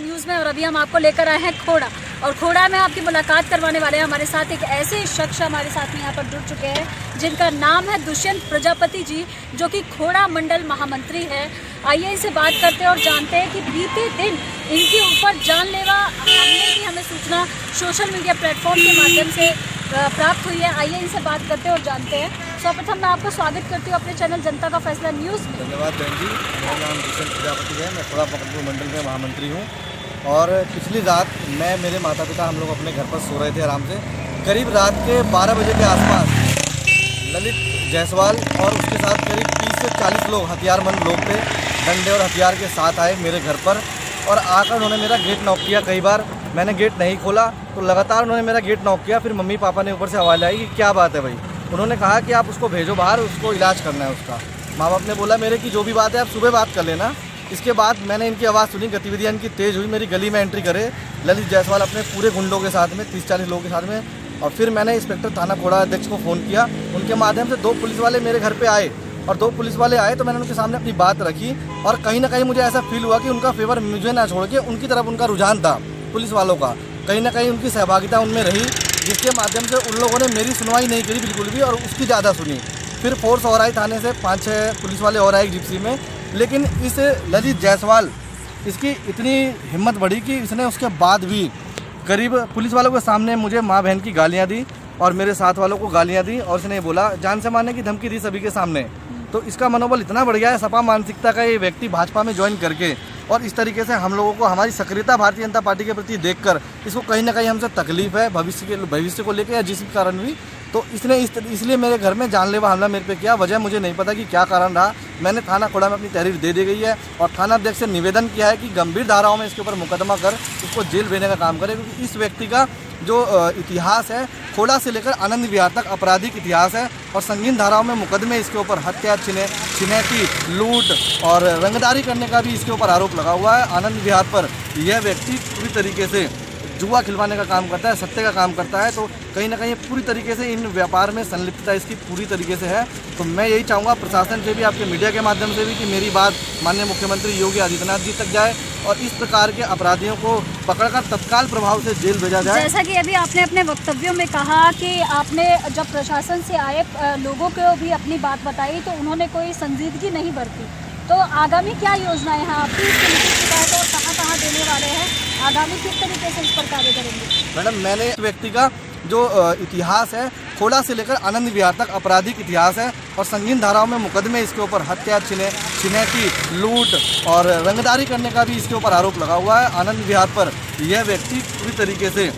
News में और अभी हम आपको लेकर आए हैं खोड़ा और खोड़ा में आपकी मुलाकात करवाने वाले हैं। हमारे साथ एक ऐसे शख्स हमारे साथ में यहाँ पर जुड़ चुके हैं जिनका नाम है दुष्यंत प्रजापति जी, जो कि खोड़ा मंडल महामंत्री है। आइए इनसे बात करते हैं और जानते हैं कि बीते दिन इनके ऊपर जानलेवा हमले की हमें सूचना सोशल मीडिया प्लेटफॉर्म के माध्यम से प्राप्त हुई है। आइए इनसे बात करते हैं और जानते हैं। सर्वप्रथम मैं आपका स्वागत करती हूँ अपने चैनल जनता का फैसला न्यूज़ में। धन्यवाद बहन जी। मेरा नाम दुष्यंत प्रजापति है, मैं खोड़ा मंडल में महामंत्री हूँ। और पिछली रात मैं मेरे माता पिता हम लोग अपने घर पर सो रहे थे आराम से। करीब रात के 12 बजे के आसपास ललित जायसवाल और उसके साथ करीब 30 से 40 लोग हथियारबंद लोग थे, डंडे और हथियार के साथ आए मेरे घर पर और आकर उन्होंने मेरा गेट नॉक किया। कई बार मैंने गेट नहीं खोला तो लगातार उन्होंने मेरा गेट नॉक किया। फिर मम्मी पापा ने ऊपर से आवाज़ आई कि क्या बात है भाई। उन्होंने कहा कि आप उसको भेजो बाहर, उसको इलाज करना है उसका। माँ बाप ने बोला मेरे कि जो भी बात है आप सुबह बात कर लेना। इसके बाद मैंने इनकी आवाज़ सुनी, गतिविधियाँ इनकी तेज़ हुई, मेरी गली में एंट्री करे ललित जायसवाल अपने पूरे गुंडों के साथ में, 30-40 लोगों के साथ में। और फिर मैंने इंस्पेक्टर थाना खोड़ा अध्यक्ष को फ़ोन किया। उनके माध्यम से 2 पुलिस वाले मेरे घर पे आए और 2 पुलिस वाले आए तो मैंने उनके सामने अपनी बात रखी और कहीं ना कहीं मुझे ऐसा फील हुआ कि उनका फेवर मुझे ना छोड़ के उनकी तरफ उनका रुझान था पुलिस वालों का। कहीं ना कहीं उनकी सहभागिता उनमें रही, जिसके माध्यम से उन लोगों ने मेरी सुनवाई नहीं करी बिल्कुल भी और उसकी ज़्यादा सुनी। फिर फोर्स और आई थाने से 5-6 पुलिस वाले और आए जिप्सी में। लेकिन इस ललित जायसवाल इसकी इतनी हिम्मत बढ़ी कि इसने उसके बाद भी करीब पुलिस वालों के सामने मुझे माँ बहन की गालियाँ दी और मेरे साथ वालों को गालियाँ दी और इसने बोला जान से मारने की धमकी दी सभी के सामने। तो इसका मनोबल इतना बढ़ गया है, सपा मानसिकता का ये व्यक्ति भाजपा में ज्वाइन करके और इस तरीके से हम लोगों को हमारी सक्रियता भारतीय जनता पार्टी के प्रति देखकर इसको कहीं ना कहीं हमसे तकलीफ है भविष्य को लेकर या जिस कारण भी। तो इसने इसलिए मेरे घर में जानलेवा हमला मेरे पे किया। वजह मुझे नहीं पता कि क्या कारण रहा। मैंने थाना खोड़ा में अपनी तहरीर दे दी गई है और थाना अध्यक्ष से निवेदन किया है कि गंभीर धाराओं में इसके ऊपर मुकदमा कर उसको जेल भेजने का काम करे, क्योंकि इस व्यक्ति का जो इतिहास है खोड़ा से लेकर आनंद विहार तक आपराधिक इतिहास है और संगीन धाराओं में मुकदमे इसके ऊपर हत्या, छिनैती, लूट और रंगदारी करने का भी इसके ऊपर आरोप लगा हुआ है। आनंद विहार पर यह व्यक्ति पूरी तरीके से जुआ खिलवाने का काम करता है, सट्टे का काम करता है। तो कहीं ना कहीं पूरी तरीके से इन व्यापार में संलिप्तता इसकी पूरी तरीके से है। तो मैं यही चाहूँगा प्रशासन से भी, आपके मीडिया के माध्यम से भी, कि मेरी बात माननीय मुख्यमंत्री योगी आदित्यनाथ जी तक जाए और इस प्रकार के अपराधियों को पकड़कर तत्काल प्रभाव से जेल भेजा जाए। जैसा कि अभी आपने अपने वक्तव्यों में कहा कि आपने जब प्रशासन से आए लोगों को भी अपनी बात बताई तो उन्होंने कोई संजीदगी नहीं बरती। तो आगामी क्या योजनाएं हैं आपकी, इसके लिखित शिकायत और कहाँ देने वाले हैं, आगामी किस तरीके से इस पर कार्य करेंगे? मैडम, मैंने इस व्यक्ति का जो इतिहास है खोड़ा से लेकर आनंद विहार तक आपराधिक इतिहास है और संगीन धाराओं में मुकदमे इसके ऊपर हत्या, छिनैती, लूट और रंगदारी करने का भी इसके ऊपर आरोप लगा हुआ है। आनंद विहार पर यह व्यक्ति पूरी तरीके से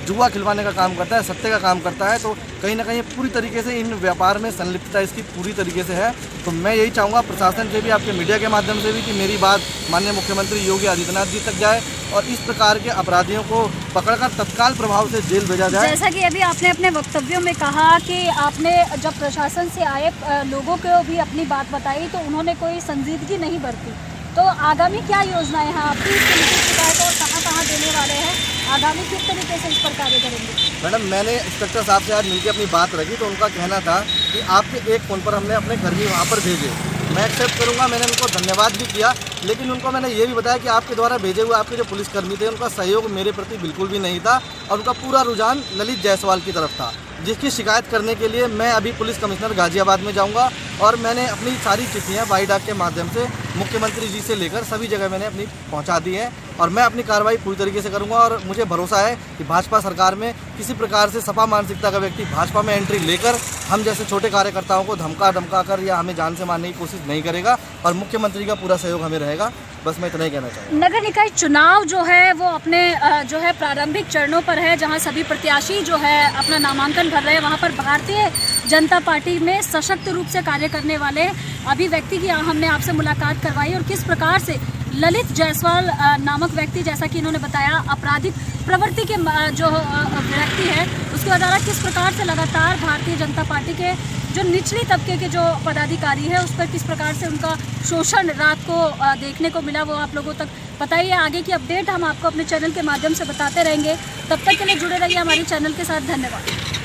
जुआ खिलवाने का काम करता है, सट्टे का काम करता है। तो कहीं ना कहीं पूरी तरीके से इन व्यापार में संलिप्तता इसकी पूरी तरीके से है। तो मैं यही चाहूँगा प्रशासन से भी, आपके मीडिया के माध्यम से भी, कि मेरी बात माननीय मुख्यमंत्री योगी आदित्यनाथ जी तक जाए और इस प्रकार के अपराधियों को पकड़कर तत्काल प्रभाव से जेल भेजा जाए। जैसा कि अभी आपने अपने वक्तव्यों में कहा कि आपने जब प्रशासन से आए लोगों को भी अपनी बात बताई तो उन्होंने कोई संजीदगी नहीं बरती। तो आगामी क्या योजनाएं हैं आपकी, इसके लिखित शिकायत और कहाँ देने वाले हैं, आगामी किस तरीके से इस पर कार्य करेंगे? मैडम, मैंने इंस्पेक्टर साहब से आज मिलकर अपनी बात रखी तो उनका कहना था कि आपके एक फ़ोन पर हमने अपने कर्मी वहाँ पर भेजे। मैं एक्सेप्ट करूँगा, मैंने उनको धन्यवाद भी किया, लेकिन उनको मैंने ये भी बताया कि आपके द्वारा भेजे हुए आपके जो पुलिसकर्मी थे उनका सहयोग मेरे प्रति बिल्कुल भी नहीं था और उनका पूरा रुझान ललित जायसवाल की तरफ था, जिसकी शिकायत करने के लिए मैं अभी पुलिस कमिश्नर गाजियाबाद में जाऊंगा और मैंने अपनी सारी चिट्ठियां वाई डाक के माध्यम से मुख्यमंत्री जी से लेकर सभी जगह मैंने अपनी पहुंचा दी हैं और मैं अपनी कार्रवाई पूरी तरीके से करूंगा। और मुझे भरोसा है कि भाजपा सरकार में किसी प्रकार से सपा मानसिकता का व्यक्ति भाजपा में एंट्री लेकर हम जैसे छोटे कार्यकर्ताओं को धमका कर या हमें जान से मारने की कोशिश नहीं करेगा और मुख्यमंत्री का पूरा सहयोग हमें रहेगा। बस मैं इतना ही कहना चाहूँगा। नगर निकाय चुनाव जो है वो अपने जो है प्रारंभिक चरणों पर है, जहां सभी प्रत्याशी जो है अपना नामांकन भर रहे हैं। वहां पर भारतीय जनता पार्टी में सशक्त रूप से कार्य करने वाले अभी व्यक्ति की हमने आपसे मुलाकात करवाई और किस प्रकार से ललित जायसवाल नामक व्यक्ति, जैसा कि इन्होंने बताया, आपराधिक प्रवृत्ति के जो व्यक्ति है उसके द्वारा किस प्रकार से लगातार भारतीय जनता पार्टी के जो निचले तबके के जो पदाधिकारी है उस पर किस प्रकार से उनका शोषण रात को देखने को मिला, वो आप लोगों तक पता ही है। आगे की अपडेट हम आपको अपने चैनल के माध्यम से बताते रहेंगे। तब तक के लिए जुड़े रहिए हमारे चैनल के साथ। धन्यवाद।